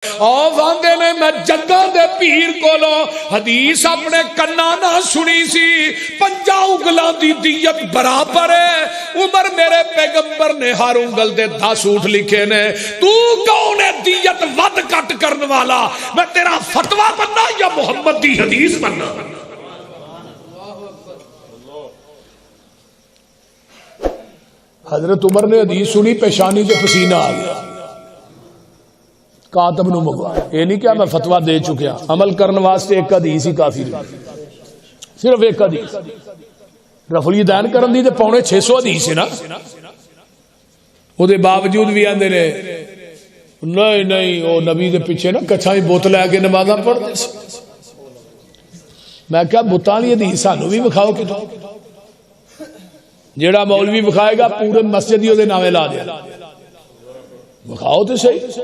آندے نے میں جگہ دے پیر کولو حدیث اپنے کنا نہ سنی سی 50 انگلاں دی دیت برابر ہے عمر میرے پیغمبر نے ہر انگل دے 10 اونٹ لکھے نے تو کون ہے دیت ود کٹ کرنے والا میں تیرا فتویٰ بننا یا محمد دی حدیث بننا حضرت عمر نے حدیث سنی پیشانی سے پسینہ آ گیا کاتب نو منگوا یہ نہیں کیا میں فتویٰ دے چکیا عمل کرنے واسطے ایک حدیث ہی کافی رہی صرف ایک حدیث رفع الیدین کرن دی تے 650 حدیث ہے نا او دے باوجود بھی آندے نے نہیں او نبی دے پیچھے نا کچھا ہی بوتل لے کے نمازاں پڑھدے سی میں کیا بتاں دی حدیث سانو بھی وکھاؤ کہ جیڑا مولوی وکھائے گا پورے مسجد ہی او دے نامے لا دے وکھاؤ تے صحیح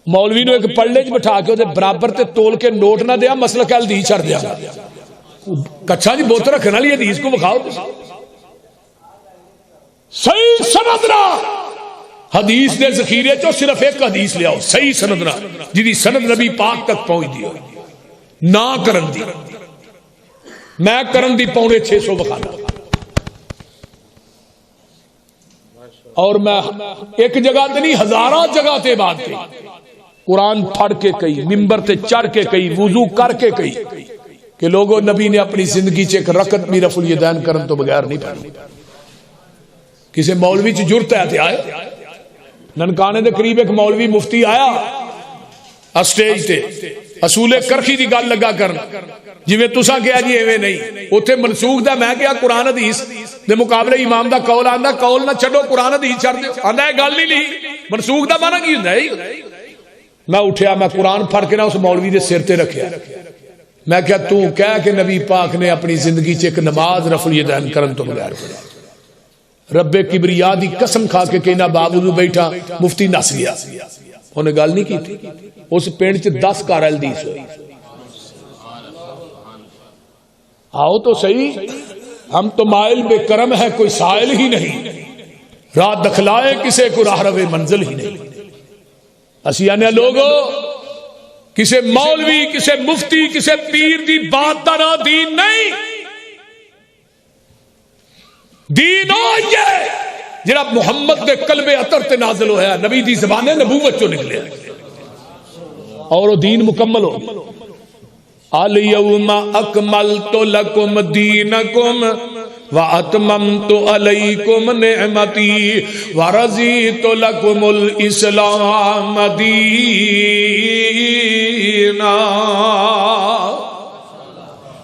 مولوی نو ایک پڑھنے چ بٹھا کے وہ برابر تے تول کے نوٹ نہ دیا مسلک حدیث چھڑ دیا کچھا جی بوتل رکھنے والی حدیث کو بکھاؤ صحیح سند نہ حدیث دے ذخیرے چو صرف ایک حدیث لے آؤ صحیح سند نہ جی سند نبی پاک تک پہنچ دی ہوئی نہ کرن دی میں کرن دی 650 بکھانا اور میں ایک جگہ تے نہیں ہزاراں جگہ تے بات کی قرآن پڑھ کے کئی ممبر تے چڑھ کے کئی وضو کر کے کئی کہ لوگوں نبی نے اپنی زندگی چ ایک رکعت بھی رفع الیدین کرن تو بغیر نہیں پڑھی کسی مولوی چ جرت ہے تے آئے ننکانے دے قریب ایک مولوی مفتی آیا اسٹیج تے اصول کرخی دی گل لگا کرن جویں تساں کہیا جی ایویں نہیں اوتھے منسوخ دا میں کہیا قرآن حدیث دے مقابلے امام دا قول آندا قول نہ چھڈو قرآن حدیث چھڈ دیو آندا اے گل نہیں منسوخ دا معنی کی ہوندا ہے میں اٹھیا میں قرآن پڑھ کے نہ اس مولوی دے سر تے رکھیا میں کہا تو کہہ کہ نبی پاک نے اپنی زندگی چ ایک نماز رفع الیدین کرن تو بغیر پڑھی رب کبریا دی قسم کھا کے کہنا باوجود بیٹھا مفتی نس گیا انہیں گل نہیں کی تھی اس پنڈ چ 10 کارل حدیث ہوئی آؤ تو صحیح ہم تو مائل بے کرم ہے کوئی سائل ہی نہیں راہ دکھلائے کسے کو راہ روے منزل ہی نہیں اسی آنے لوگو کسے مولوی کسے مفتی کسے پیر دی بات دا نہ دین نہیں دین ہوئے جڑا محمد دے قلب عطر تے نازل ہویا نبی دی زبان نبوت چو نکلے اور وہ دین مکمل ہو الیوم اکملت لکم دینکم واتممت علیکم نعمتی ورضیت لکم الاسلام دینا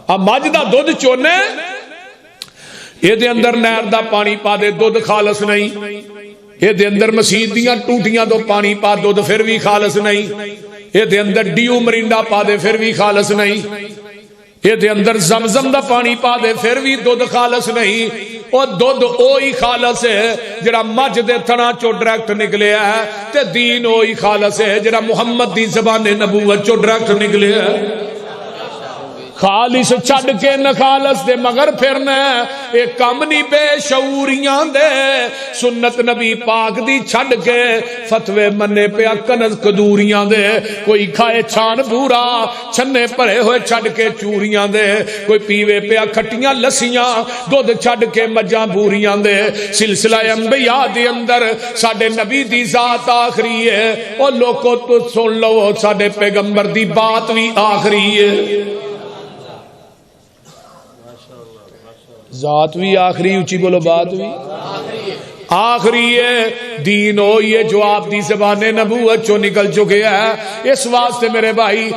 اب مجھ دا دودھ چونے یہ دے اندر نہر دا پانی پا دے دودھ خالص نہیں یہ دے اندر مسجد دیاں ٹوٹیاں دو پانی پا دودھ پھر بھی خالص نہیں یہ دے اندر ڈیو مرینڈا پا دے پھر بھی خالص نہیں یہ دے اندر زمزم دا پانی پا دے پھر بھی دودھ خالص نہیں اور دودھ اوہی خالص ہے جڑا مجھ دے تھنا چو ڈریکٹ نکلے ہے تے دین اوہی خالص ہے جڑا محمد دی زبان نبوت چو ڈریکٹ نکلے ہے خالص چھڑ کے نخالص دے مگر پھرنا اے کم نہیں بے شعوریاں دے سنت نبی پاک دی چھڑ کے فتوے منے پہ کنز کدوریاں دے کوئی کھائے چھان بورا چھنے پڑے ہوئے چھڑ کے چوریاں دے کوئی پیوے پہ کھٹیاں لسیاں دودھ چھڑ کے مجاں بوریاں دے سلسلہ انبیاء دی اندر ساڑے نبی دی ذات آخری ہے اور لوگوں تو سن لو ساڑے پیغمبر دی بات بھی آخری ہے ذات بھی آخری اچھی بولو بات بھی آخری ہے دین ہو یہ جو آپ دی زبان نبوت چو نکل چکے ہیں اس واسطے میرے بھائی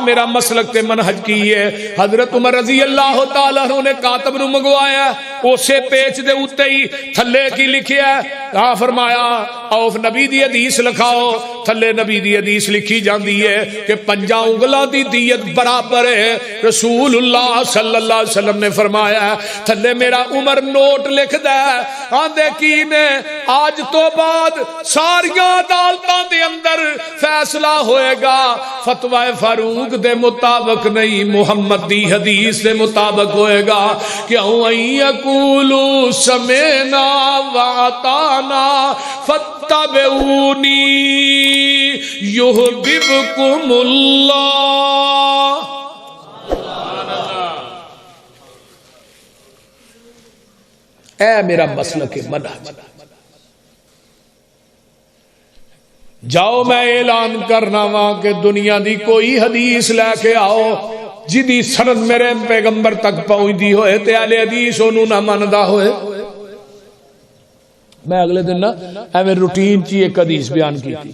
میرا مسلک تے منہج کی ہے حضرت عمر رضی اللہ تعالیٰ نے کاتب نو منگوایا اسے پیچ دے اتے ہی تھلے کی لکھیا ہے فرمایا اوف نبی دی حدیث لکھاؤ تھلے نبی دی حدیث لکھی جاندی ہے کہ 5 انگلاں دی دیت برابر ہے رسول اللہ صلی اللہ علیہ وسلم نے فرمایا تھلے میرا عمر نوٹ لکھ دے آندے کی نے آج تو بعد ساریاں عدالتاں دے اندر فیصلہ ہوئے گا فتوی فاروق دے مطابق نہیں، محمد دی حدیث دے مطابق ہوئے گا۔ کیوں یقولو سمعنا واطعنا فاتبعونی یحببکم اللہ۔ اے میرا مسلک منہج، جاؤ میں اعلان کرنا وا کہ دنیا دی کوئی حدیث لے کے آؤ جدی سند میرے پیغمبر تک پہنچتی ہوئے تے اہل حدیث انہوں نہ مندا ہوئے۔ میں اگلے دن نا ایویں روٹین چی ایک حدیث بیان کی تھی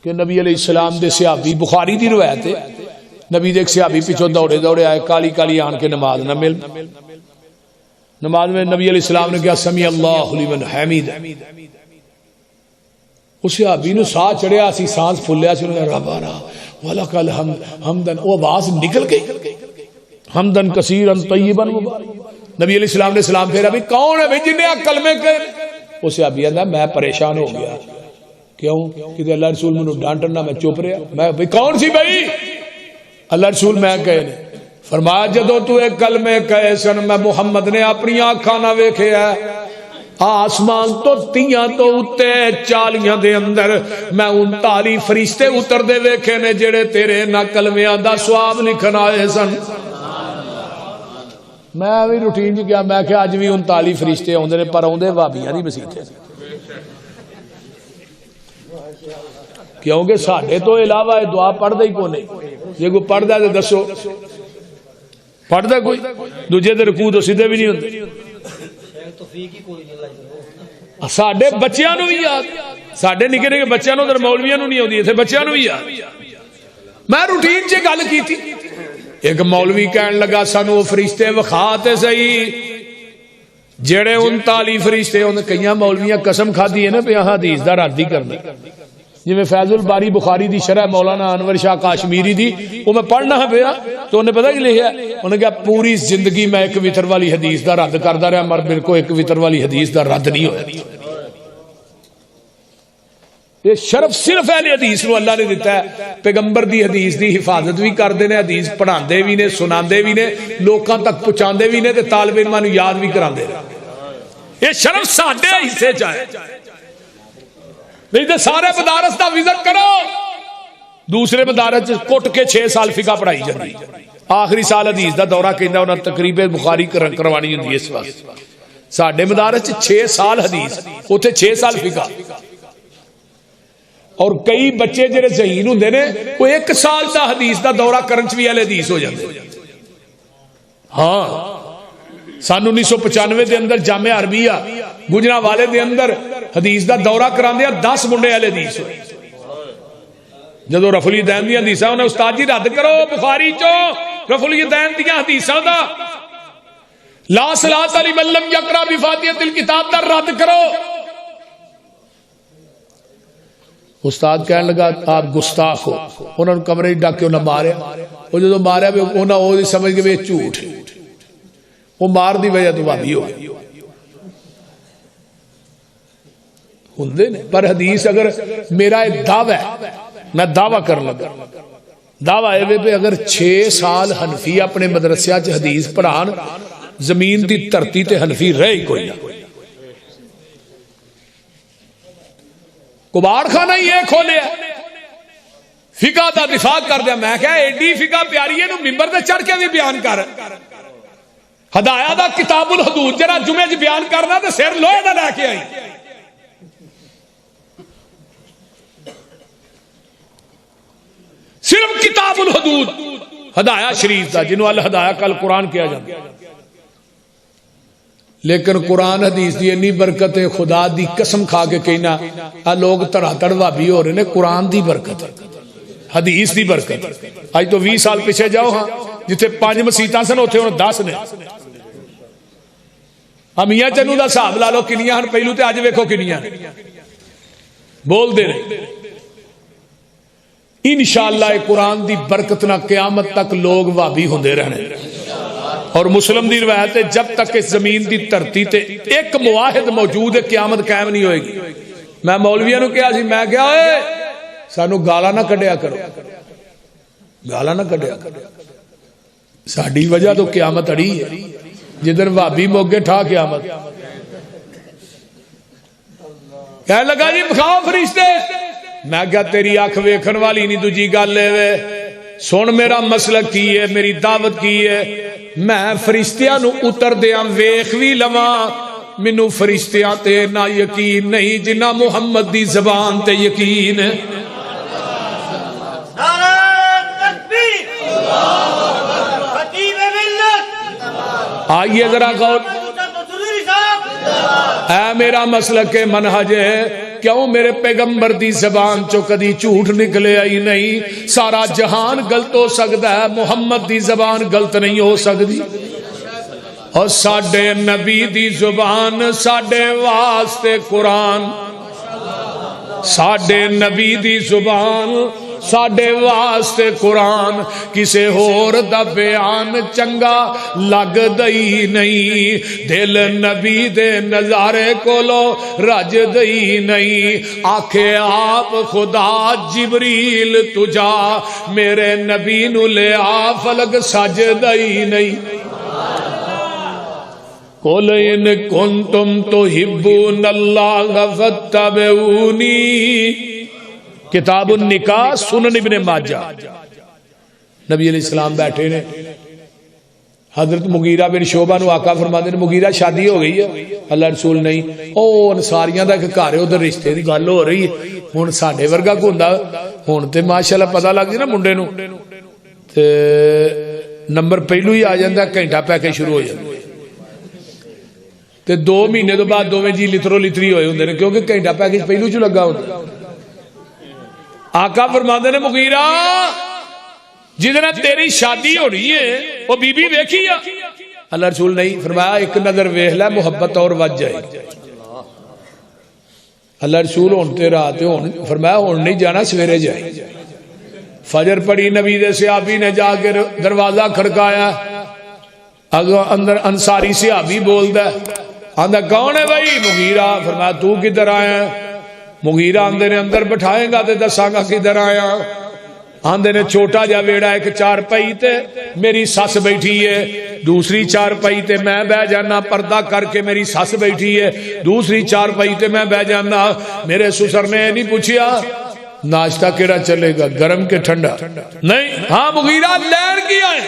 کہ نبی علیہ السلام دے صحابی، بخاری دی روایت ہے، نبی دے ایک صحابی پیچھے دوڑے دوڑے آئے، کالی کالی آن کے نماز نہ مل، نماز میں نبی علیہ السلام نے کہا سمی اللہ لمن حمید، اس صحابی نو سا چڑھیا سی، سانس پھولیا سی، انہوں نے ربنا ولک الحمد حمدن، وہ آواز نکل گئی، حمدن کثیرا طیبا مبارکا۔ نبی علیہ السلام نے سلام پھیرا، بھی کون ہے جن نے کلمے کہے؟ وہ صحابی کہتا میں پریشان ہو گیا، کیوں کہ اللہ رسول مینوں ڈانٹنا، میں چپ رہا، میں بھائی کون سی بھائی؟ اللہ رسول میں کہے نے فرمایا جدو تو ایک کلمے کہے سن میں محمد نے اپنی آنکھاں نہ ویکھیا آسمان تو تیاں تو اتے چالیاں دے اندر میں 39 فرشتے اتر دے ویکھے نے جڑے تیرے نہ کلمیاں دا ثواب لکھن آئے سن۔ میں بھی روٹین جی کیا میں کہ اج بھی 39 فرشتے آندے نے پر آندے وہابیاں دی مسیت ہے، کیونکہ ساڈے تو علاوہ دعا پڑھدا ہی کوئی نہیں، جے کوئی پڑھدا تے دسو پڑھدا کوئی؟ دوجے دے رکوع تو سیدھے بھی نہیں ہوندے، ساڈے بچیاں نو بھی یاد، ساڈے نکے نکے بچیاں نو تے مولویاں نو نہیں ہوندی، ایتھے بچیاں نو بھی یاد۔ میں روٹین چ گل کیتی، ایک مولوی کہن لگا سانو فرشتے وکھا تے صحیح جڑے 39 فرشتے ہوندے، کئی مولویاں قسم کھادی ہے نا پہ حدیث دا رد ہی کرنا، جی میں فیض الباری بخاری دی شرح مولانا انور شاہ کاشمیری دی وہ میں پڑھنا ہے پیا تو انہیں پتہ کہ لکھا انہوں نے کہا پوری زندگی میں ایک وتر والی حدیث دا رد کردا رہا مر میرے کو ایک وتر والی حدیث دا رد نہیں ہویا۔ یہ شرف صرف اہل حدیث نو اللہ نے دیتا ہے، پیغمبر دی حدیث دی حفاظت بھی کردے نے، حدیث پڑھاندے بھی نے، سناندے بھی نے، لوکاں تک پہنچاندے بھی نے تے طالب علماں نو یاد بھی کراندے نے۔ یہ شرف ساڈے حصے چ ہے، نہیں تو سارے مدارس دا وزٹ کرو، دوسرے مدارس کٹ کے 6 سال فقہ پڑھائی جاتی، آخری سال حدیث دا دورہ کہندا انہاں تقریب بخاری کروانی ہوندی ہے۔ اس وقت ساڈے مدارس 6 سال حدیث، اوتھے 6 سال فقہ، اور کئی بچے جڑے ذہین ہوندے نے وہ 1 سال دا حدیث دا دورہ کرن چ وی اہل حدیث ہو جاندے۔ ہاں سن 1995 دے اندر جامعہ عربیہ گجرانوالے دے اندر حدیث دا دورہ کراندے 10 منڈے اہل حدیث ہوئے۔ جدو رفع الیدین دی حدیثاں انہیں استاد جی رد کرو بخاری چو رفع الیدین دی حدیثاں دا، لا صلاۃ لمن لم یقرأ بفاتحۃ الکتاب دا رد کرو۔ استاد کہنے لگا آپ گستاخ ہو، انہوں نے کمرے ڈاک کے انہیں ماریا، وہ جدو ماریا انہوں نے سمجھ کے وہ جھوٹ، وہ مار دی وجہ تو وابی ہو گئی ہوندے نے۔ پر حدیث اگر میرا ایک دعویٰ ہے، میں دعویٰ کر لگا، دعویٰ ہے پہ اگر 6 سال حنفی اپنے مدرسے چ حدیث پڑھان، زمین دی دھرتی تے حنفی رہ ہی کوئی نہ، کباڑ خانہ ہی یہ کھولیا، فقہ دا دفاع کر دیا۔ میں کہا ایڈی فقہ پیاری ہے نو ممبر تے چڑھ کے بھی بیان کر، ہدایہ دا کتاب الحدود جرا جمعے چ بیان کرنا تے سر لوہے دا لے کے آئی۔ صرف کتاب الحدود ہدایہ شریف دا جنہوں الہدایہ کل قرآن کیا جاتا، لیکن قرآن حدیث دی انی برکت ہے، خدا دی قسم کھا کے کہنا لوگ تڑا تڑ وابی ہو رہے نے، قرآن دی برکت ہے، حدیث دی برکت۔ آج تو 20 سال پیچھے جاؤ ہاں جتھے 5 مسیتاں سن ہوتے ہوں 10 نے، میاں چنو دا صاحب لا لو کنیاں ہن پہلو تے اج ویکھو کنیاں بول دے رہے۔ انشاءاللہ قرآن دی برکت نہ قیامت تک لوگ وابی ہوندے رہنے، اور مسلم دی روایت ہے جب تک اس زمین دی دھرتی تے ایک موحد موجود ہے قیامت قائم نہیں ہوئے گی. میں مولویاں نو کہا سی میں کیا ہوئے سانو گالا نہ کڈیا کرو, گالا نہ کڈیا کرو, ساڈی وجہ تو قیامت اڑی ہے. جدھر بھابی موگے ٹھا قیامت. کہنے لگا جی بکھاؤ فرشتے. میں کہا تیری آنکھ ویکھن والی نہیں دوجی گل لے وے. سن میرا مسلک کی ہے, میری دعوت کی ہے. میں فرشتیاں نو اتر دیاں ویکھ وی لواں, مینوں فرشتیاں تے نہ یقین نہیں جنہ محمد دی زبان تے یقین ہے. آئیے ذرا غور. اے میرا مسلک منہج ہے, کیوں میرے پیغمبر دی زبان چو کدی جھوٹ نکلے آئی نہیں. سارا جہان غلط ہو سکتا ہے, محمد دی زبان غلط نہیں ہو سکتی. اور ساڈے نبی دی زبان ساڈے واسطے قرآن, ساڈے نبی دی زبان ساڈے واسطے قرآن. کسے ہور دا بیان چنگا لگ دئی نہیں, دل نبی دے نظارے کولو رج دئی نہیں. آکھے آپ خدا جبریل تجا, میرے نبی نو لے آ فلک سج دئی نہیں. قُلْ إِن كُنتُمْ تُحِبُّونَ اللَّهَ فَاتَّبِعُونِي. کتاب النکاح سنن ابن ماجہ. نبی علیہ السلام بیٹھے نے, حضرت مغیرہ بن شعبہ نو آقا فرماندے نے مغیرہ شادی ہو گئی ہے؟ اللہ رسول نہیں. او انصاریاں دا ایک گھر ہے ادھر رشتے دی گل ہو رہی ہے. ہن ساڈے ورگا کو ہوندا ہن تے ماشاءاللہ پتہ لگ جی نا منڈے نو تے نمبر پہلو ہی آ جاندا, گھنٹہ پہ کے شروع ہو جاندا تے 2 مہینے تو بعد دوویں جی لترو لتری ہوئے ہوندے نے, کیونکہ گھنٹہ پیکج پہلو چ لگا ہوندا. آقا فرماندے نے مغیرہ جدنا تیری شادی ہو رہی ہے وہ بی بی ویکھی ہے؟ اللہ رسول نہیں. فرمایا ایک نظر ویکھ لے محبت اور وج جائے. اللہ رسول ہن تے رات ہن فرمایا ہن نہیں جانا سویرے جائے. فجر پڑی, نبی دے صحابی نے جا کے دروازہ کھڑکایا. اندر انصاری صحابی بولدا آندا کون ہے بھائی؟ مغیرہ. فرمایا تو کدھر آیا؟ مغیرہ آندے نے اندر بٹھائیں گا تے دساں گا کدھر آیا. آندے نے چھوٹا جا ویڑا ایک چارپائی تے میری سس بیٹھی ہے, دوسری چارپائی تے میں بہ جانا, پردہ کر کے میری سس بیٹھی ہے, دوسری چارپائی تے میں بہ جانا. میرے سسر نے نہیں پوچھیا ناشتہ کیڑا چلے گا, گرم کے ٹھنڈا نہیں. ہاں مغیرہ لین کیا ہے.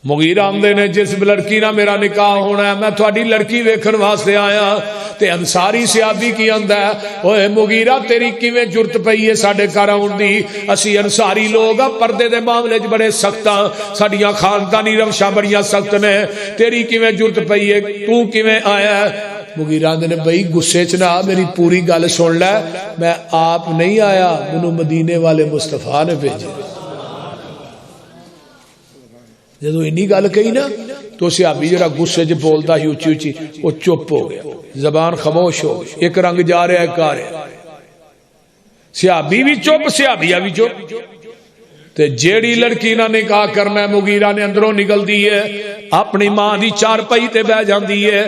مغیرہ آمدے نے جس لڑکی نہ میرا نکاح ہونا ہے میں تھوڑی لڑکی ویکھن واسطے آیا. تے انصاری صحابی کی آندا ہے اوے مغیرہ تیری کیویں جرت پئی ہے ساڈے گھر آون دی؟ اسی انصاری لوگ پردے دے معاملے وچ بڑے سخت ہاں, ساڈیاں خاندانی روشاں بڑیاں سخت نے, تیری کیویں جرت پئی ہے, تو کیویں آیا ہے؟ مغیرہ نے بھائی غصے چ نہ میری پوری گل سن لے, میں آپ نہیں آیا, مینوں مدینے والے مصطفیٰ نے بھیجے. جدو اینی گل کہی نا تو صحابی جڑا غصے چ بولدا ہی اچھی اچھی وہ چپ ہو گیا, زبان خاموش ہو گئی. ایک رنگ جا رہا ہے ایک آ رہا ہے. صحابی بھی چپ, صحابیہ بھی چپ. تے جیڑی لڑکی نہ نکاح کرنا ہے مغیرہ نے اندروں نکل دی ہے, اپنی ماں دی چارپائی تے بہ جاندی ہے,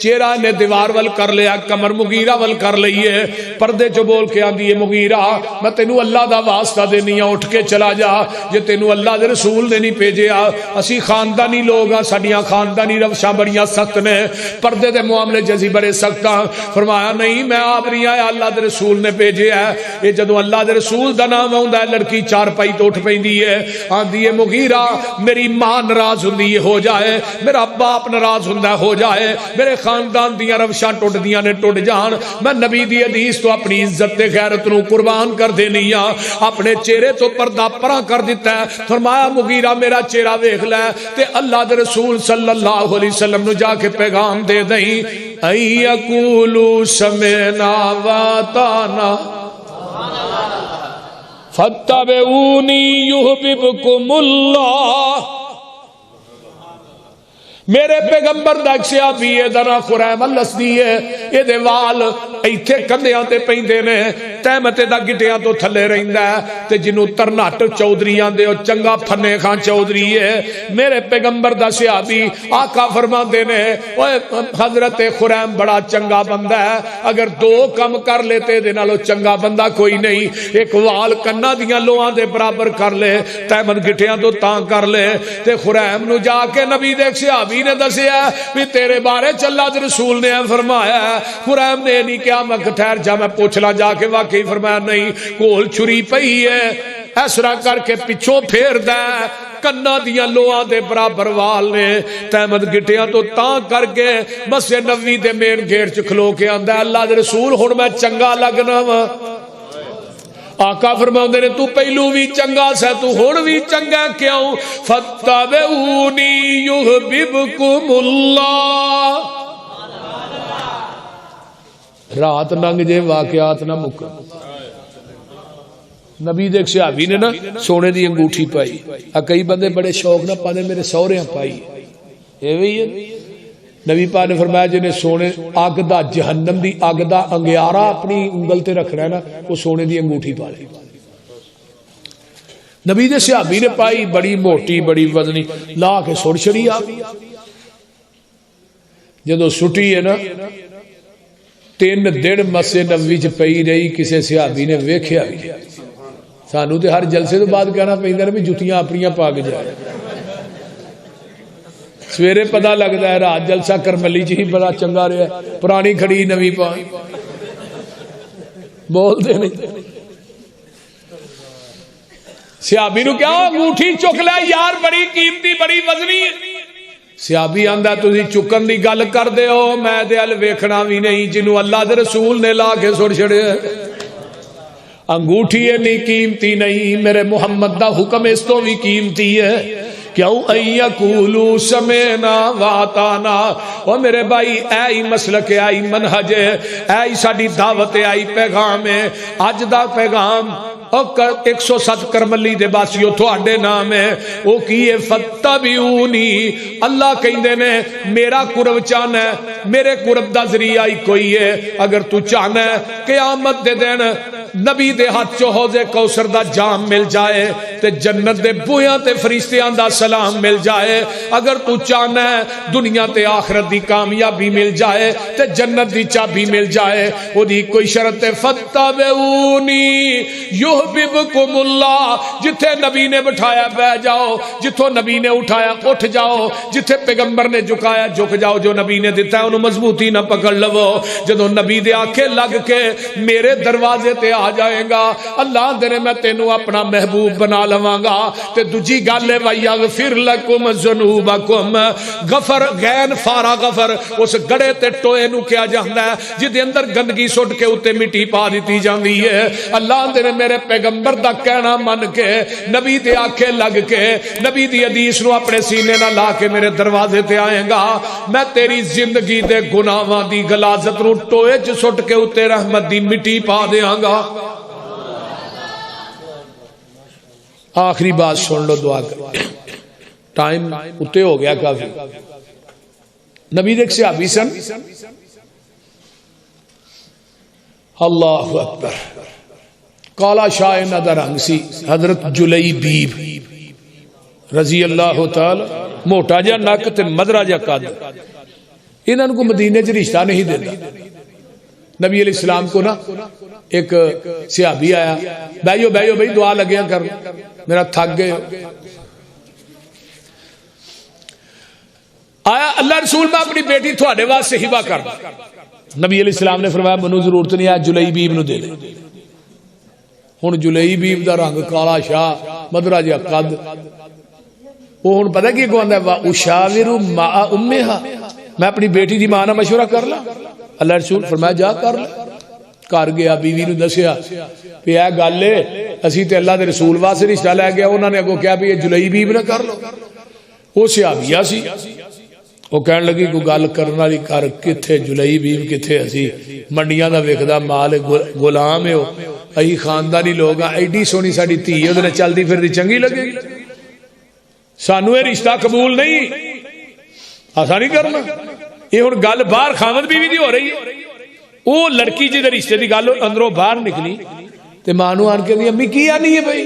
چہرہ نے دیوار ول کر لیا, کمر مغیرہ ول کر لئی ہے, پردے چ بول کے آندی ہے مغیرہ میں تینوں اللہ دا واسطہ دینی ہاں, اٹھ کے چلا جا, جے تینوں اللہ دے رسول نے نہیں بھیجیا. اسی خاندانی لوگ ہاں, ساڈیاں خاندانی روشاں بڑیاں سخت نے, پردے دے معاملے چ اسی بڑے سخت ہاں. فرمایا نہیں میں آپ نہیں آیا, اللہ دے رسول نے بھیجیا ہے. یہ جدوں اللہ دے رسول دا نام آوندا ہے لڑکی چارپائی تو اٹھ پیندی ہے, آندی ہے مغیرہ میری ماں ناراض ہوندی ہے ہو جائے, میرا باپ ناراض ہوندا ہو جائے, میرے خاندان دیاں روشاں ٹوٹ دیاں نے ٹوٹ جان, میں نبی دی حدیث تو اپنی عزت تے غیرت نو قربان کر دینی ہاں. اپنے چہرے تو پردہ پراں کر دیتا ہے. فرمایا مغیرہ میرا چہرہ ویکھ لے تے اللہ دے رسول صلی اللہ علیہ وسلم نو جا کے پیغام دے دیں, ای یقولوا سمعنا واطعنا فاتبعونی یحببکم اللہ. میرے پیغمبر دا صحابی ہے دنا خریم الاسدی ہے، اے دے وال ایتھے کندھیاں تے پیندے نے، تہمتے دا گٹیاں تو تھلے رہندا ہے، تے جنوں ترناٹ چودھری آندے او چنگا پھنے خان چودھری ہے۔ میرے پیغمبر دا صحابی آقا فرماندے نے اوے حضرت خریم بڑا چنگا بندہ ہے، اگر دو کم کر لیتے دے نالوں چنگا بندہ کوئی نہیں، ایک وال کنا دیاں لوہاں دے برابر کر لے، تہمت گٹیاں تو تاں کر لے۔ تے خریم نو جا کے نبی دے صحابی نے دسیا بھی تیرے بارے اللہ دے رسول نے فرمایا ہے۔ خریم نے نہیں کیا میں ٹھہر جا میں پوچھ لا جا کے، واقعی فرمایا نہیں، کول چھری پئی ہے، ایسرا کر کے پچھوں پھیر دے، کنا دیاں لوہاں دے برابر وال نے، تہمت گٹیاں تو تاں کر کے مسجد نبوی دے مین گیٹ چ کھلو کے آندا ہے اللہ دے رسول ہن میں چنگا لگنا وا۔ آقا فرماؤندے نے تو پہلو بھی چنگا سا، تو ہن بھی چنگا کیوں؟ فتبعونی یحببکم اللہ۔ رات ننگ جے واقعات نہ مکن۔ نبی دے صحابی نے نا سونے دی انگوٹھی پائی، کئی بندے بڑے شوق نہ پانے میرے سہریاں پائی، ایویں ہے نبی پاک نے فرمایا جنہیں سونے اگ دا جہنم دی اگ دا انگیارا اپنی انگل تے رکھنا ہے نا، وہ سونے دی انگوٹھی پا لے۔ نبی دے صحابی نے پائی، بڑی موٹی بڑی وزنی، لا کے سڑ چھڑی آ، جدو سٹی ہے نا 3 دن مسجد نبوی چ پئی رہی، کسے صحابی نے ویکھیا بھی۔ سانو تے ہر جلسے تو بعد کہنا پیندا ہے بھی جتیاں اپنیاں پا کے جائے، سویرے پتہ لگتا ہے رات جلسہ کرملی جی بڑا چنگا رہا ہے، پرانی کھڑی نوی پا بول دے نہیں۔ صحابی نو کیا انگوٹھی چک لے یار، بڑی قیمتی بڑی وزنی ہے۔ صحابی آندا تسی چکن دی گل کر دے ہو، میں دے ال ویکھنا بھی نہیں، جنوں اللہ دے رسول نے لا کے سڑ چھڑیا۔ انگوٹھی نہیں قیمتی نہیں، میرے محمد دا حکم اس تو بھی قیمتی ہے۔ کیوں ایقولو سمینا واتانا، او میرے بھائی اے مسلک ہے، اے منہج ہے، اے ساڈی دعوت ہے، اے پیغام ہے۔ اج دا پیغام 107 کرملی دے باسیو تھوڑے نام ہے، او کیے فتبعونی، اللہ کہندے نے میرا قرب چاہنا ہے، میرے قرب دا ذریعہ ہی کوئی ہے۔ اگر تو چاہنا ہے قیامت دے دن نبی دے ہاتھ چو حوض کوثر دا جام مل جائے تے جنت دے بویاں تے فرشتیاں دا سلام مل جائے، اگر تو چاہنا ہے دنیا تے آخرت دی کامیابی مل جائے تے جنت دی چابی مل جائے، وہ دی کوئی شرط ہے فتبعونی یحببکم اللہ۔ جتھے نبی نے بٹھایا بہ جاؤ، جتھوں نبی نے اٹھایا اٹھ جاؤ، جتھے پیغمبر نے جھکایا جھک جاؤ، جو نبی نے دیتا ہے انہوں مضبوطی نہ پکڑ لو۔ جدوں نبی دے آنکھیں لگ کے میرے دروازے تے آ جائے گا، اللہ دے میں تینوں اپنا محبوب بنا لواں گا۔ تے دوجی گل ہے وَيَغْفِرْ لَكُمْ ذُنُوبَكُمْ، غفر غین فارا غفر اس گڑے تے ٹوئے نو کیا جاندا ہے جدے اندر گندگی سٹ کے اوتے مٹی پا دیتی جاندی ہے۔ اللہ دے میرے پیغمبر دا کہنا من کے نبی دے آنکھیں لگ کے نبی دی حدیث نو اپنے سینے نہ لا کے میرے دروازے تے آئے گا، میں تیری زندگی دے گناہاں دی غلاظت نو ٹوئے چ سٹ کے اوتے رحمت دی مٹی پا دیاں گا۔ آخری بات سن لو، دعا کر، ٹائم اتے ہو گیا کافی۔ نبی دیکھ صحابی سن، اللہ اکبر، کالا شاہ نظر رنگ سی، حضرت جلیبیب رضی اللہ تعالی، موٹا جا نک تے مدرا جا قد، انہوں کو مدینے چ رشتہ نہیں دیتا۔ نبی علیہ السلام کو نا ایک صحابی آیا، بیو بیو بھائی دعا لگیا کر، میرا تھک گئے آیا اللہ رسول میں اپنی بیٹی تھوڑے واسطے ہبہ کر۔ نبی علیہ السلام نے فرمایا منو ضرورت نہیں ہے، جلیبیب نو دے دے۔ ہن جلیبیب دا رنگ کالا شاہ مدرا جا قد، وہ ہن پتہ کی کہندا ہے اشاور مع امھا، میں اپنی بیٹی دی ماں نال مشورہ کر لا۔ اللہ رسول فرمایا جا کر لے۔ کر گیا، بیوی نو دسیا کہ اے گل ہے اسی تے اللہ دے رسول واسطے رشتہ لے گیا، انہوں نے اگوں کہا بھی یہ جلیبیب نہ کر لو۔ وہ صحابیہ سی، وہ کہن لگی کوئی گل کرن والی کر، کتھے جلیبیب کتھے، اسی منڈیاں دا وکدا مال غلام ہے، اسی خاندانی لوگ ہاں، ایڈی سونی ساڈی دھی ہے، اودے چلدی پھردی چنگی لگے گی، سانو یہ رشتہ قبول نہیں۔ ایسا نہیں کرنا. یہ ہوں گل باہر خامد بیوی دی ہو رہی ہے. وہ لڑکی جی رشتے کی گل اندروں باہر نکلی تے ماں نو آن کے دی امی کی آنی ہے بھائی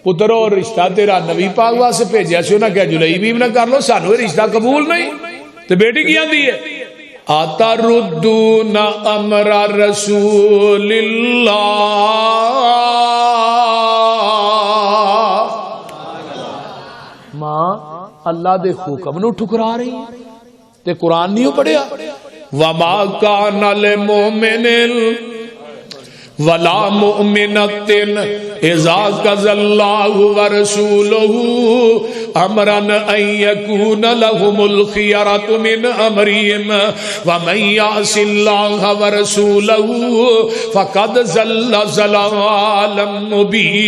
پتر اور رشتہ تیرا نبی پاک واسطے بھیجیا سی انہاں کہا جلئی بھی نہ کر لو سانو یہ رشتہ قبول نہیں. تے بیٹی کی آندی ہے آتا ردون امر رسول اللہ. ماں اللہ دے حکم نو ٹھکرا رہی تے قرآن نہیں پڑھیا وما کان للمؤمن ولا مؤمنۃ اذا قضى الله ورسوله امرا ان يكون لهم الخيرة من امرهم ومن يعص الله ورسوله فقد ضل ضلالا مبينا.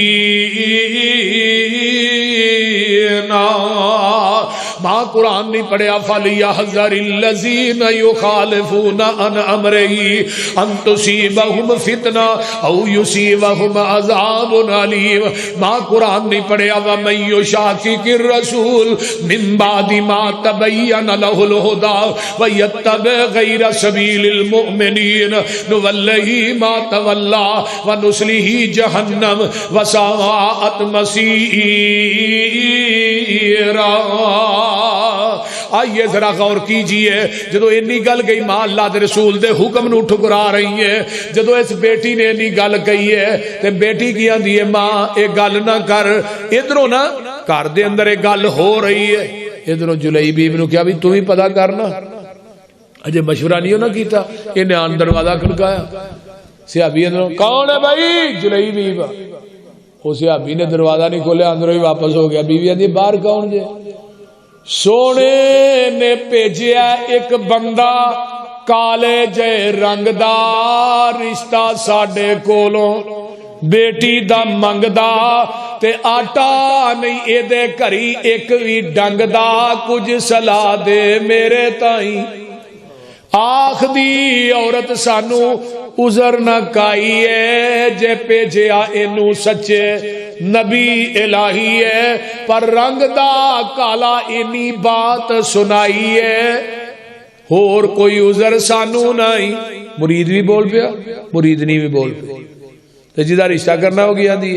ماں قرآن نہیں پڑھیا فَلْيَحْذَرِ الَّذِينَ يُخَالِفُونَ عَنْ أَمْرِهِ أَن تُصِيبَهُمْ فِتْنَةٌ أَوْ يُصِيبَهُمْ عَذَابٌ أَلِيمٌ. ماں قرآن نہیں پڑھیا وَمَن يُشَاقِقِ الرَّسُولَ مِن بَعْدِ مَا تَبَيَّنَ لَهُ الْهُدَى وَيَتَّبِعْ غَيْرَ سَبِيلِ الْمُؤْمِنِينَ نُوَلِّهِ مَا تَوَلَّى وَنُصْلِهِ جَهَنَّمَ وَسَاءَتْ مَصِيرًا. آئیے ذرا غور کیجئے جدو انی گل گئی ماں اللہ دے رسول دے حکم نو ٹھکرا رہی ہے. جدو اس بیٹی نے انی گل کہی ہے تے بیٹی کی آندی ہے ماں اے گل نہ کر. ادھروں نا گھر دے اندر اے گل ہو رہی ہے ادھروں جلئی بیوی نو کیا بھی تم ہی پتہ کرنا اجے مشورہ نہیں ہونا کیتا. انہیں آن دروازہ کھڑکایا صحابی ادھروں کون ہے بھائی جلئی بیوی. وہ صحابی نے دروازہ نہیں کھولیا اندروں ہی واپس ہو گیا. بیوی آندی باہر کون جے سونے نے بھیجیا ایک بندہ کالے جے رنگ دا رشتہ ساڈے کولوں بیٹی دا منگدا تے آٹا نہیں اے دے گھری ایک وی ڈنگ دا کچھ سلا دے میرے تائیں. آخ دی عورت سانو عذر نہ کائیے جے بھیجیا اینو سچے نبی الہی ہے پر رنگ دا کالا اینی بات سنائی ہے اور کوئی عذر سانو نہیں. مرید بھی بول پیا مریدنی بھی بول پیا تے جدا رشتہ کرنا ہو گیا دی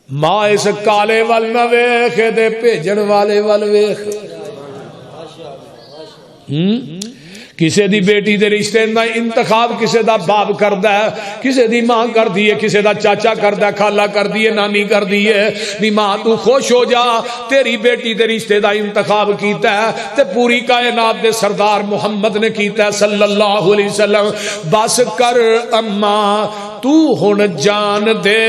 ماں اس کالے وال نہ ویکھ تے بھیجن والے وال ویکھ. کسے دی بیٹی دے رشتے دا انتخاب کسے دا باپ کردا ہے کسے دی ماں کر دی ہے کسے دا چاچا کردا ہے خالہ کر دی ہے نانی کر دی ہے. بھی ماں تو خوش ہو جا تیری بیٹی دے رشتے دا انتخاب کیتا ہے تے پوری کائنات دے سردار محمد نے کیتا ہے صلی اللہ علیہ وسلم. بس کر اماں تو ہن جان دے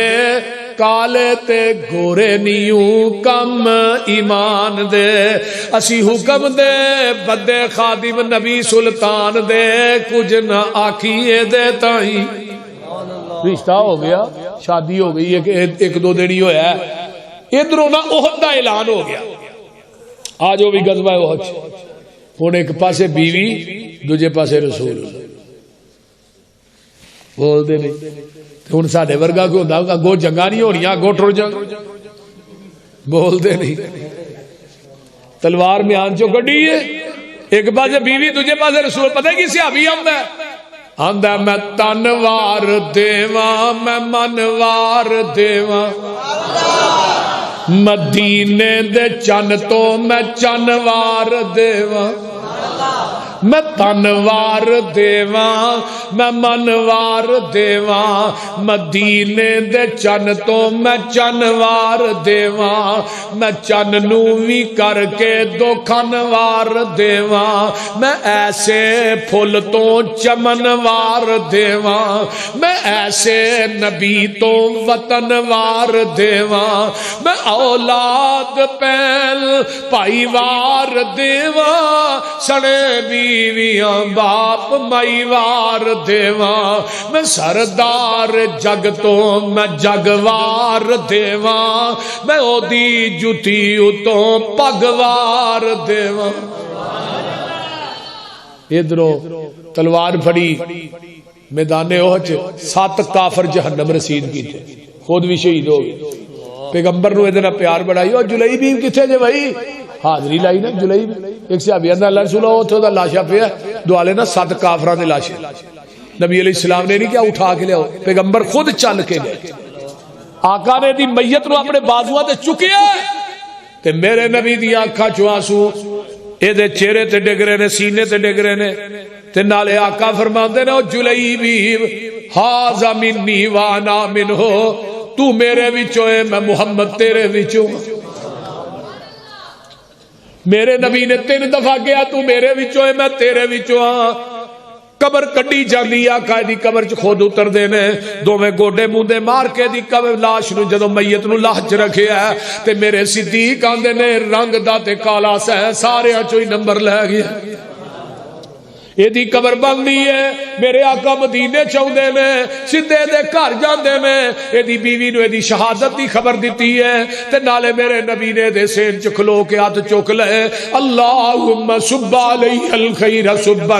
کالے تے گورے نیوں کم ایمان دے اسی حکم دے بدے خادم نبی سلطان دے کچھ نہ آکھیے دے تائیں. رشتہ ہو گیا شادی ہو گئی ایک دو دن ہی ہویا ہے. ادھروں نہ احد دا اعلان ہو گیا آج وہ بھی غزوہ احد ہن ایک پاسے بیوی دوجے پاسے رسول بول دے نہیں. ہوں ساڈے ورگا کو ہوندا اگوں جنگاں نہیں ہونیاں اگوں ٹر جنگ بولتے نہیں. تلوار میان چو کڈی ہے ایک پاسے بیوی دوجے پاسے رسول. پتہ کی صحابی آندا میں تنوار دیواں میں منوار دیواں مدینے دے چن تو میں چنوار دیواں میں تنوار دیواں میں منوار دیواں مدینے دے چن تو میں چنوار دیواں میں چن نو وی کر کے دو کھنوار دیواں میں ایسے پھل تو چمنوار دیواں میں ایسے نبی تو وطنوار دیواں میں اولاد پہل پائی وار دیواں سڑے بیویاں باپ مائی وار دیواں میں سردار جگ تو میں جگوار دیواں میں او دی جتی اتوں پگوار دیواں. ادھروں تلوار پھڑی میدان احد 7 کافر جہنم رسید کیتے خود بھی شہید ہو گئے. پیغمبر نو ادھر پیار بڑھائی اور جلئی بھی کتھے جے بھائی حاضری لائی نا جلائی میں ایک صحابی اندر اللہ رسول اللہ اتھو دا لاشا پہ دوالے نا 7 کافران دے لاشے نبی علیہ السلام نے نہیں کیا اٹھا کے لے آؤ پیغمبر خود چل کے گئے آقا نے دی میت نو اپنے بازوہ تے چکیا تے میرے نبی دی آنکھاں چو آنسو اے دے چہرے تے ڈگ رہے نے سینے تے ڈگ رہے نے تے نالے آقا فرماندے نے او جلیبی ہاذا منی وانا منہو تو میرے وچوں ہے میں محمد تیرے وچوں میرے نبی نے 3 دفعہ کیا تو میرے وچوں ہے میں تیرے وچوں ہاں قبر کڈی جاندی آقا دی قبر چ خود اتر دینے دوویں گوڈے موندے مار کے دی قبر لاش نو جدوں میت نو لاہ چ رکھیا تے میرے صدیق آندے نے رنگ دا تے کالا سہ ساریاں چوں ہی نمبر لے گیا یہ دی قبر بندی ہے میرے آقا مدینے چاہندے نے سدھے دے گھر جاندے نے یہ دی بیوی نو یہ دی شہادت دی خبر دیتی ہے تے نالے میرے نبی نے دے سین چ کھلو کے ہاتھ چک لے اللہم صب علیہ الخیر صبا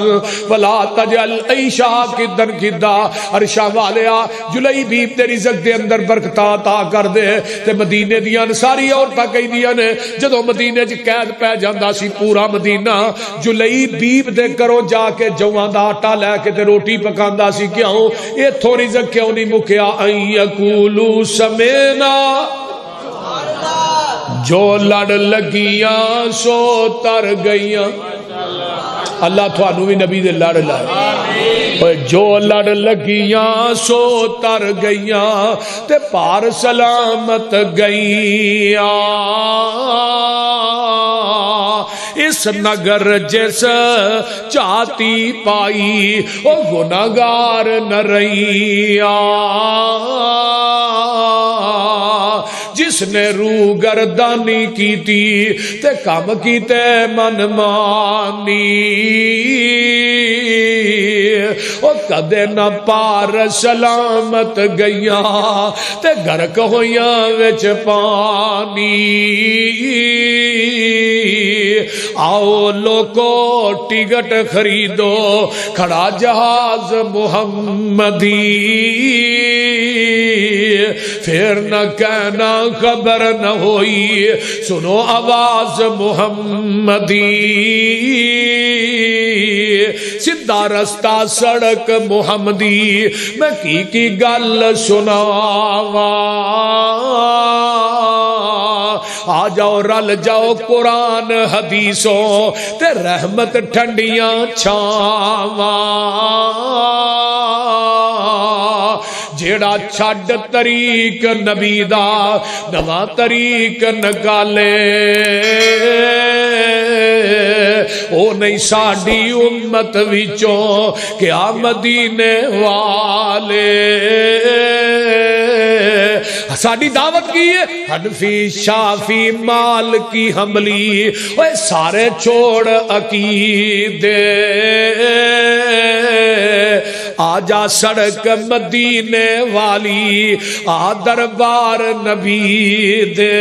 ولا تجعل عیشا کدن کدا عرشاں والیا جلیبی تیری رزق دے اندر برکت عطا کر دے تے مدینے دیاں ساری عورتاں کہندیاں نے جدوں مدینے چ قید پہ جاندا سی پورا مدینہ جلیبی دے کرو جا کے جوان دا آٹا لے کے تے روٹی پکاندا سی کیوں اے تھوڑی رزق کیوں نہیں مکیا این یقولو سمینا جو لڑ لگیاں سو تر گئیاں اللہ تھانو بھی نبی دے لڑ لائے جو لڑ لگیاں سو تر گئیاں تے پار سلامت گئیاں اس نگر جس چاہتی پائی او گناہگار نہ رہیا جس نے روح گردانی کی تھی تے کم کی تے من مانی او کدے نہ پار سلامت گئیاں تے گرک ہویاں وچ پانی آؤ لوگو ٹکٹ خریدو کھڑا جہاز محمدی پھر نہ کہنا خبر نہ ہوئی سنو آواز محمدی سیدھا رستہ سڑک محمدی میں کی گل سناواں آ جاؤ رل جاؤ قرآن حدیثوں تے رحمت ٹھنڈیاں چھاواں جیڑا چھڈ طریق نبی دا نواں طریق نکالے او نہیں ساڈی امت وچوں کیا مدینے والے ساڈی دعوت کی ہے حنفی شافی مالکی حنبلی اوے سارے چھوڑ عقیدے آجا سڑک مدینے والی آ دربار نبی دے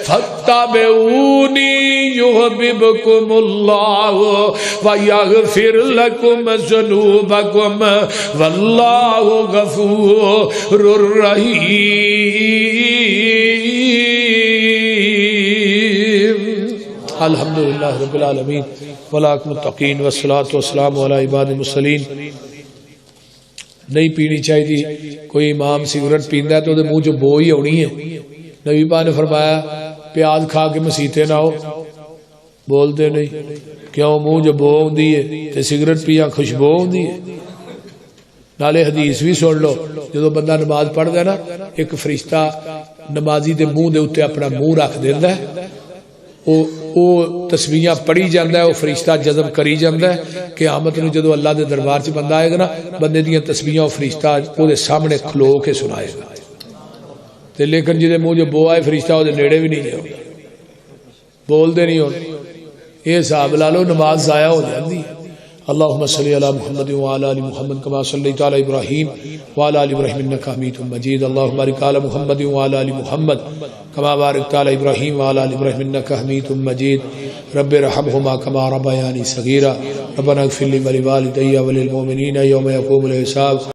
فاتبعونی یحببکم اللہ ویغفر لکم ذنوبکم واللہ غفور الرحیم الحمدللہ رب العالمین والعاقبۃ والصلاۃ والسلام علی عباد المرسلین نہیں پینی چاہیے کوئی امام سگریٹ پیندا ہے تو منہ جو بو ہی ہونی ہے نبی پاک نے فرمایا پیاز کھا کے مسیتے نہ ہو بولتے نہیں کیوں منہ جو بو ہوندی ہے تے سگریٹ پیا خوشبو ہوندی ہے نالے حدیث بھی سن لو جدو بندہ نماز پڑھدا ہے نا ایک فرشتہ نمازی دے منہ دے اوتے اپنا منہ رکھ دیندا ہے او تسبیحاں پڑھی جاندا ہے او فرشتہ جذب کری جاندا ہے قیامت نو جدو اللہ دے دربار چ بندہ آئے گا نا بندے دیاں تسبیحاں او فرشتہ او دے سامنے کھلو کے سنائے گا تے لیکن جدے منہ جو بو آئے فرشتہ او دے نیڑے بھی نہیں جاؤ بول دے نہیں ہون یہ حساب لا لو نماز ضائع ہو جاندی ہے اللهم صل على محمد وعلى ال محمد كما صليت على ابراهيم وعلى ال ابراهيم انك حميد مجيد اللهم بارك على محمد وعلى ال محمد كما باركت على ابراهيم وعلى ال ابراهيم انك حميد مجيد رب ارحمهما كما ربياني صغيرا ربنا اغفر لي ولوالدي وللمؤمنين يوم يقوم الحساب